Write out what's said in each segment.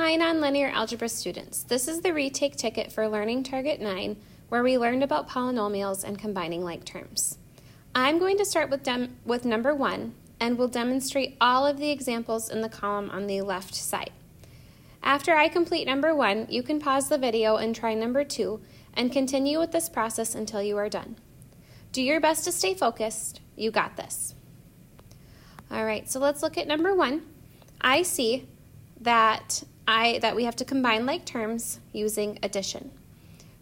Hi nonlinear algebra students, this is the retake ticket for Learning Target 9 where we learned about polynomials and combining like terms. I'm going to start with number 1 and will demonstrate all of the examples in the column on the left side. After I complete number 1, you can pause the video and try number 2 and continue with this process until you are done. Do your best to stay focused. You got this. Alright, so let's look at number 1. I see that we have to combine like terms using addition.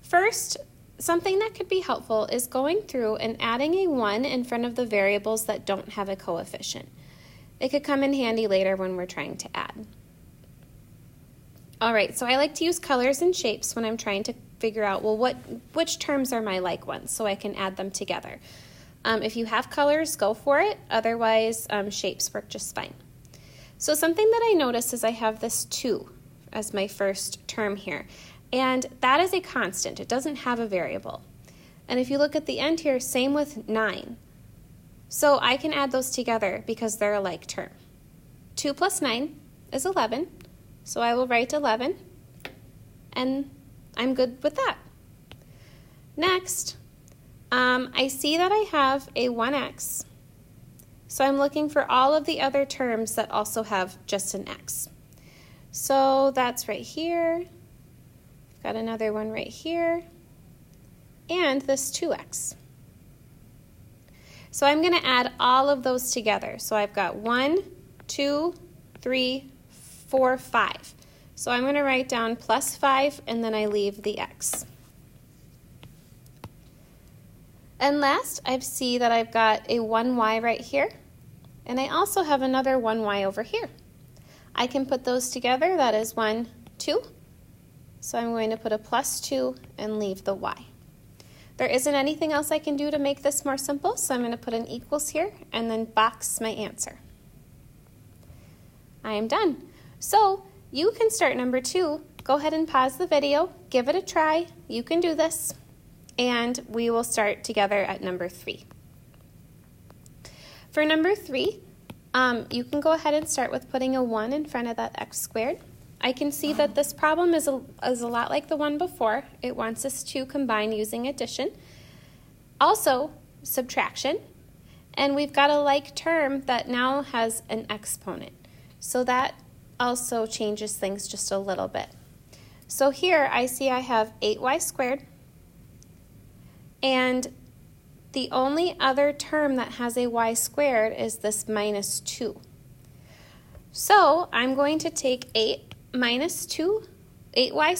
First, something that could be helpful is going through and adding a 1 in front of the variables that don't have a coefficient. It could come in handy later when we're trying to add. Alright, so I like to use colors and shapes when I'm trying to figure out, well, which terms are my like ones so I can add them together. If you have colors, go for it. Otherwise, shapes work just fine. So something that I notice is I have this 2 as my first term here, and that is a constant. It doesn't have a variable. And if you look at the end here, same with 9. So I can add those together because they're a like term. 2 plus 9 is 11, so I will write 11, and I'm good with that. Next, I see that I have a 1x. So I'm looking for all of the other terms that also have just an x. So that's right here. I've got another one right here. And this 2x. So I'm going to add all of those together. So I've got 1, 2, 3, 4, 5. So I'm going to write down plus 5 and then I leave the x. And last, I see that I've got a 1y right here, and I also have another 1y over here. I can put those together. That is 1, 2. So I'm going to put a plus 2 and leave the y. There isn't anything else I can do to make this more simple, so I'm going to put an equals here and then box my answer. I am done. So you can start number 2. Go ahead and pause the video, give it a try. You can do this. And we will start together at number 3. For number 3, you can go ahead and start with putting a 1 in front of that x squared. I can see that this problem is a lot like the one before. It wants us to combine using addition. Also, subtraction. And we've got a like term that now has an exponent. So that also changes things just a little bit. So here I see I have 8y squared. And the only other term that has a y squared is this minus 2. So I'm going to take 8y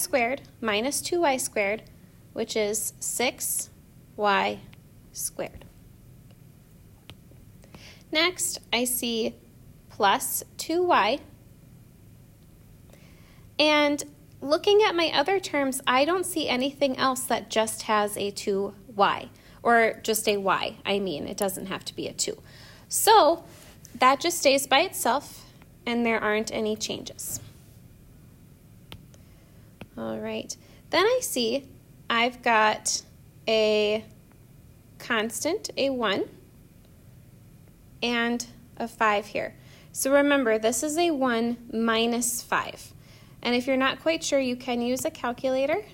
squared minus 2y squared, which is 6y squared. Next, I see plus 2y. And looking at my other terms, I don't see anything else that just has a 2y, or just a y, I mean. It doesn't have to be a 2. So that just stays by itself, and there aren't any changes. All right, then I see I've got a constant, a 1, and a 5 here. So remember, this is a 1 minus 5. And if you're not quite sure, you can use a calculator,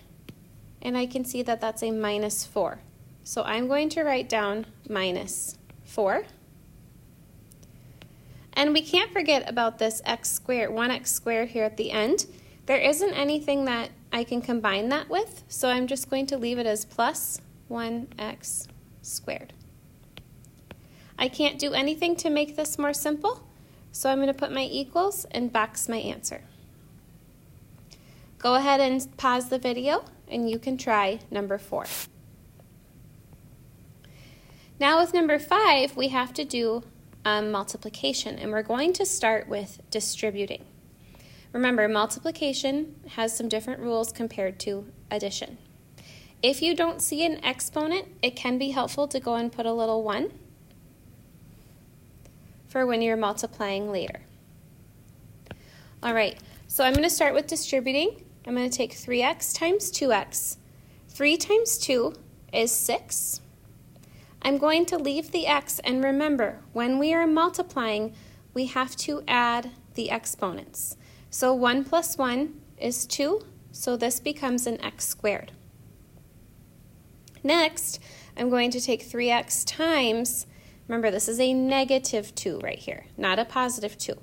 and I can see that that's a minus 4. So I'm going to write down minus 4. And we can't forget about this x squared, 1x squared here at the end. There isn't anything that I can combine that with, so I'm just going to leave it as plus 1x squared. I can't do anything to make this more simple, so I'm going to put my equals and box my answer. Go ahead and pause the video and you can try number 4. Now with number 5, we have to do multiplication, and we're going to start with distributing. Remember, multiplication has some different rules compared to addition. If you don't see an exponent, it can be helpful to go and put a little 1 for when you're multiplying later. All right, so I'm going to start with distributing. I'm going to take 3x times 2x. 3 times 2 is 6. I'm going to leave the x, and remember, when we are multiplying, we have to add the exponents. So 1 plus 1 is 2, so this becomes an x squared. Next, I'm going to take 3x times, remember this is a negative 2 right here, not a positive 2.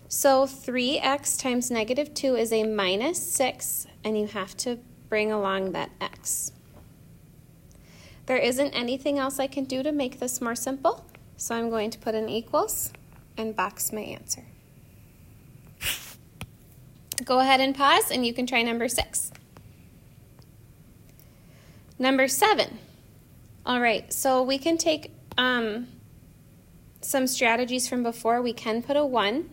So 3x times negative 2 is a minus 6, and you have to bring along that x. There isn't anything else I can do to make this more simple, so I'm going to put an equals and box my answer. Go ahead and pause, and you can try number 6. Number 7. All right, so we can take some strategies from before. We can put a 1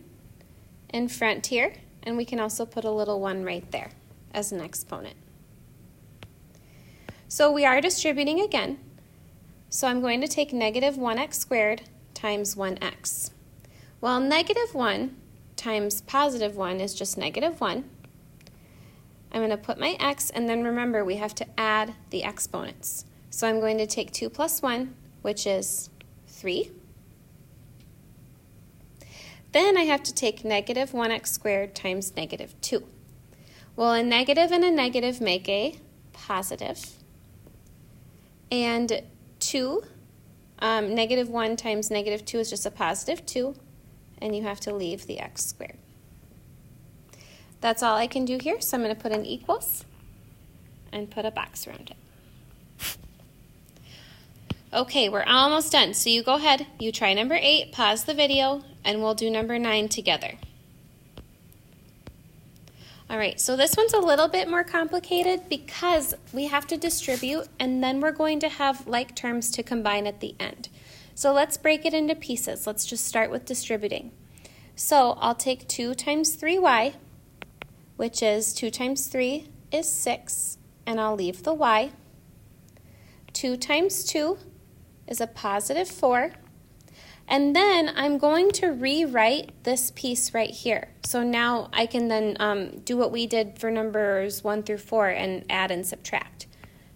in front here, and we can also put a little 1 right there as an exponent. So we are distributing again. So I'm going to take negative 1x squared times 1x. Well, negative 1 times positive 1 is just negative 1. I'm going to put my x, and then remember we have to add the exponents. So I'm going to take 2 plus 1, which is 3. Then I have to take negative 1x squared times negative 2. Well, a negative and a negative make a positive. And negative 1 times negative 2 is just a positive 2, and you have to leave the x squared. That's all I can do here, so I'm going to put an equals and put a box around it. Okay, we're almost done, so you go ahead, you try number 8, pause the video, and we'll do number 9 together. All right, so this one's a little bit more complicated because we have to distribute, and then we're going to have like terms to combine at the end. So let's break it into pieces. Let's just start with distributing. So I'll take 2 times 3y, which is 2 times 3 is 6, and I'll leave the y. 2 times 2 is a positive 4. And then I'm going to rewrite this piece right here. So now I can then do what we did for numbers 1 through 4 and add and subtract.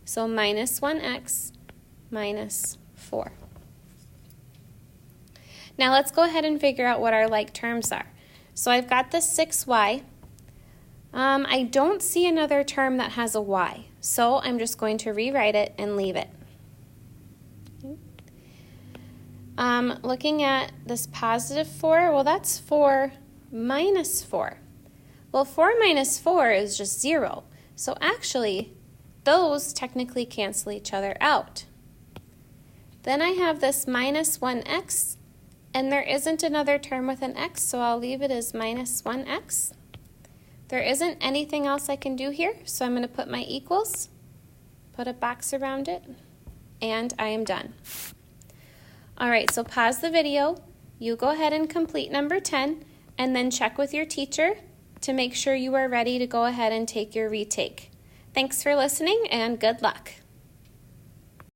So minus 1x minus 4. Now let's go ahead and figure out what our like terms are. So I've got this 6y. I don't see another term that has a y. So I'm just going to rewrite it and leave it. Looking at this positive 4, well, that's 4 minus 4. Well, 4 minus 4 is just 0. So actually, those technically cancel each other out. Then I have this minus 1x, and there isn't another term with an x, so I'll leave it as minus 1x. There isn't anything else I can do here, so I'm going to put my equals, put a box around it, and I am done. All right, so pause the video, you go ahead and complete number 10, and then check with your teacher to make sure you are ready to go ahead and take your retake. Thanks for listening, and good luck.